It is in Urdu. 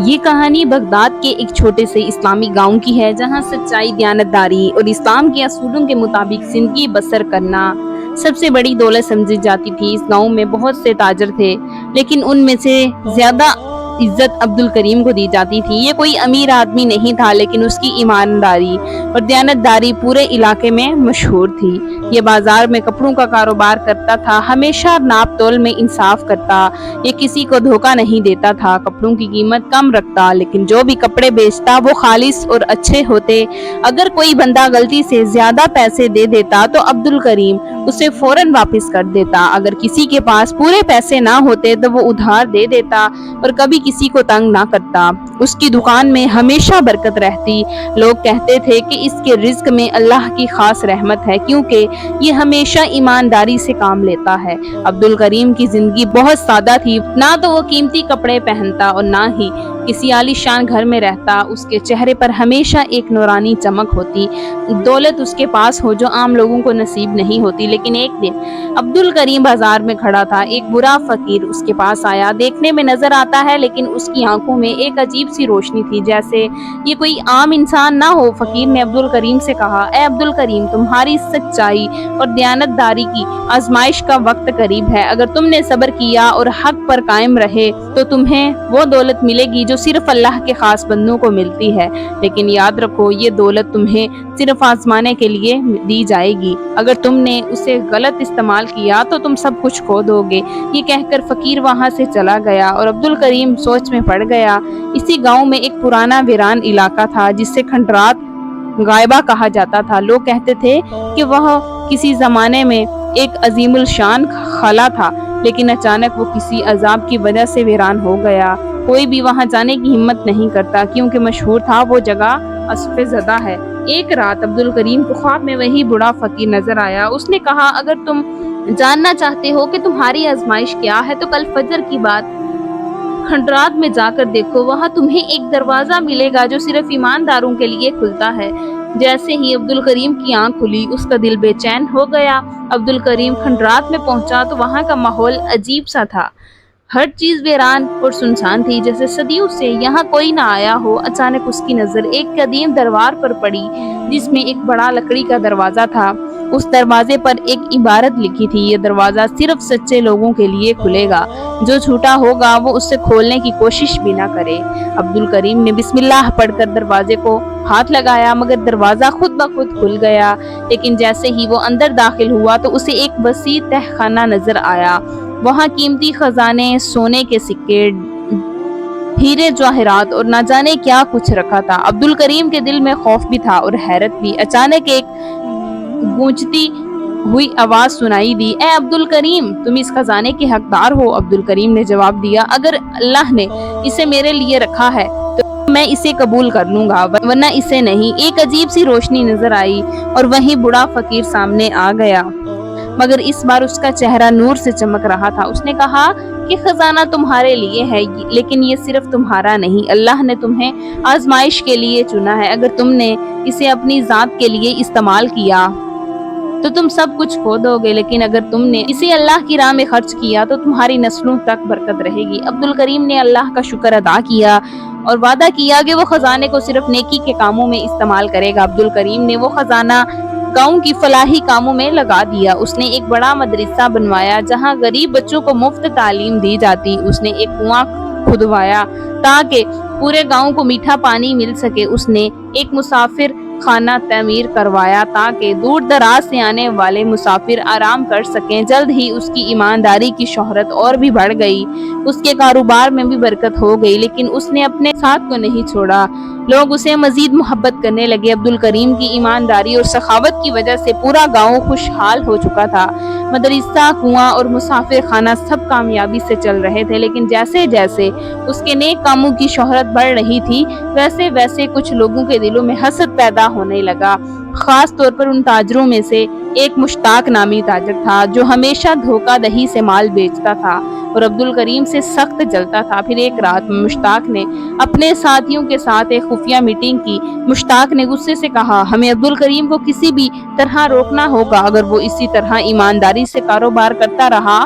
یہ کہانی بغداد کے ایک چھوٹے سے اسلامی گاؤں کی ہے جہاں سچائی، دیانتداری اور اسلام کے اصولوں کے مطابق زندگی بسر کرنا سب سے بڑی دولت سمجھی جاتی تھی۔ اس گاؤں میں بہت سے تاجر تھے، لیکن ان میں سے زیادہ عزت عبدالکریم کو دی جاتی تھی۔ یہ کوئی امیر آدمی نہیں تھا، لیکن اس کی ایمانداری اور دیانتداری پورے علاقے میں مشہور تھی۔ یہ بازار میں کپڑوں کا کاروبار کرتا تھا، ہمیشہ ناپ تول میں انصاف کرتا، یہ کسی کو دھوکہ نہیں دیتا تھا، کپڑوں کی قیمت کم رکھتا، لیکن جو بھی کپڑے بیچتا وہ خالص اور اچھے ہوتے۔ اگر کوئی بندہ غلطی سے زیادہ پیسے دے دیتا تو عبدالکریم اسے فوراً واپس کر دیتا۔ اگر کسی کے پاس پورے پیسے نہ ہوتے تو وہ ادھار دے دیتا اور کبھی کسی کو تنگ نہ کرتا۔ اس کی دکان میں ہمیشہ برکت رہتی۔ لوگ کہتے تھے کہ اس کے رزق میں اللہ کی خاص رحمت ہے، کیونکہ یہ ہمیشہ ایمانداری سے کام لیتا ہے۔ عبدالکریم کی زندگی بہت سادہ تھی، نہ تو وہ قیمتی کپڑے پہنتا اور نہ ہی کسی عالی شان گھر میں رہتا۔ اس کے چہرے پر ہمیشہ ایک نورانی چمک ہوتی۔ دولت اس کے پاس ہو جو عام لوگوں کو نصیب نہیں ہوتی۔ لیکن ایک دن عبدالکریم بازار میں کھڑا تھا، ایک برا فقیر اس کے پاس آیا۔ دیکھنے میں نظر آتا ہے، لیکن اس کی آنکھوں میں ایک عجیب سی روشنی تھی، جیسے یہ کوئی عام انسان نہ ہو۔ فقیر نے عبدالکریم سے کہا، اے عبدالکریم، تمہاری سچائی اور دیانتداری کی آزمائش کا وقت قریب ہے۔ اگر تم نے صبر کیا اور حق پر قائم رہے تو تمہیں وہ دولت ملے گی جو صرف اللہ کے خاص بندوں کو ملتی ہے، لیکن یاد رکھو یہ دولت تمہیں صرف آزمانے کے لیے دی جائے گی۔ اگر تم نے اسے غلط استعمال کیا تو تم سب کچھ کھو دو گے۔ یہ کہہ کر فقیر وہاں سے چلا گیا اور عبدالکریم سوچ میں پڑ گیا۔ اسی گاؤں میں ایک پرانا ویران علاقہ تھا جسے کھنڈرات غائبہ کہا جاتا تھا۔ لوگ کہتے تھے کہ وہ کسی زمانے میں ایک عظیم الشان خلا تھا، لیکن اچانک وہ کسی عذاب کی وجہ سے ویران ہو گیا۔ کوئی بھی وہاں جانے کی ہمت نہیں کرتا، کیونکہ مشہور تھا وہ جگہ اسف زدہ ہے۔ ایک رات عبدالکریم کو خواب میں وہی بوڑھا فقیر نظر آیا۔ اس نے کہا، اگر تم جاننا چاہتے ہو کہ تمہاری آزمائش کیا ہے تو کل فجر کی بات کھنڈرات میں جا کر دیکھو، وہاں تمہیں ایک دروازہ ملے گا جو صرف ایمانداروں کے لیے کھلتا ہے۔ جیسے ہی عبدالکریم کی آنکھ کھلی، اس کا دل بے چین ہو گیا۔ عبدالکریم کھنڈرات میں پہنچا تو وہاں کا ماحول عجیب سا تھا۔ ہر چیز ویران اور سنسان تھی، جیسے صدیوں سے یہاں کوئی نہ آیا ہو۔ اچانک اس کی نظر ایک قدیم دربار پر پڑی جس میں ایک بڑا لکڑی کا دروازہ تھا۔ اس دروازے پر ایک عبارت لکھی تھی، یہ دروازہ صرف سچے لوگوں کے لیے کھلے گا، جو جھوٹا ہوگا وہ اسے کھولنے کی کوشش بھی نہ کرے۔ عبدالکریم نے بسم اللہ پڑھ کر دروازے کو ہاتھ لگایا، مگر دروازہ خود بخود کھل گیا۔ لیکن جیسے ہی وہ اندر داخل ہوا تو اسے ایک وسیع تہ خانہ نظر آیا۔ وہاں قیمتی خزانے، سونے کے سکے، ہیرے جواہرات اور نہ جانے کیا کچھ رکھا تھا۔ عبدالکریم کے دل میں خوف بھی تھا اور حیرت بھی۔ اچانک ایک گونجتی ہوئی آواز سنائی دی، اے عبدالکریم، تم اس خزانے کے حقدار ہو۔ عبدالکریم نے جواب دیا، اگر اللہ نے اسے میرے لیے رکھا ہے تو میں اسے قبول کر لوں گا، ورنہ اسے نہیں۔ ایک عجیب سی روشنی نظر آئی اور وہیں بوڑھا فقیر سامنے آ گیا، مگر اس بار اس کا چہرہ نور سے چمک رہا تھا۔ اس نے کہا کہ خزانہ تمہارے لیے ہے، لیکن یہ صرف تمہارا نہیں، اللہ نے تمہیں آزمائش کے لیے چنا ہے۔ اگر تم نے اسے اپنی ذات کے لیے استعمال کیا تو تم سب کچھ کھو دو گے، لیکن اگر تم نے اسے اللہ کی راہ میں خرچ کیا تو تمہاری نسلوں تک برکت رہے گی۔ عبدالکریم نے اللہ کا شکر ادا کیا اور وعدہ کیا کہ وہ خزانے کو صرف نیکی کے کاموں میں استعمال کرے گا۔ عبدالکریم نے وہ خزانہ گاؤں کی فلاحی کاموں میں لگا دیا۔ اس نے ایک بڑا مدرسہ بنوایا جہاں غریب بچوں کو مفت تعلیم دی جاتی۔ اس نے ایک کنواں کھدوایا تاکہ پورے گاؤں کو میٹھا پانی مل سکے۔ اس نے ایک مسافر خانہ تعمیر کروایا تاکہ دور دراز سے آنے والے مسافر آرام کر سکیں۔ جلد ہی اس کی ایمانداری کی شہرت اور بھی بڑھ گئی، اس کے کاروبار میں بھی برکت ہو گئی، لیکن اس نے اپنے ساتھ کو نہیں چھوڑا۔ لوگ اسے مزید محبت کرنے لگے۔ عبدالکریم کی ایمانداری اور سخاوت کی وجہ سے پورا گاؤں خوشحال ہو چکا تھا۔ مدرسہ، کنواں اور مسافر خانہ سب کامیابی سے چل رہے تھے، لیکن جیسے جیسے اس کے نیک کاموں کی شہرت بڑھ رہی تھی، ویسے ویسے کچھ لوگوں کے دلوں میں حسد پیدا ہونے لگا۔ خاص طور پر ان تاجروں میں سے ایک مشتاق نامی تاجر تھا جو ہمیشہ دھوکہ دہی سے مال بیچتا تھا اور عبدالکریم سے سخت جلتا تھا۔ پھر ایک رات میں مشتاق نے اپنے ساتھیوں کے ساتھ ایک خفیہ میٹنگ کی۔ مشتاق نے غصے سے کہا، ہمیں عبدالکریم کو کسی بھی طرح روکنا ہوگا۔ اگر وہ اسی طرح ایمانداری سے کاروبار کرتا رہا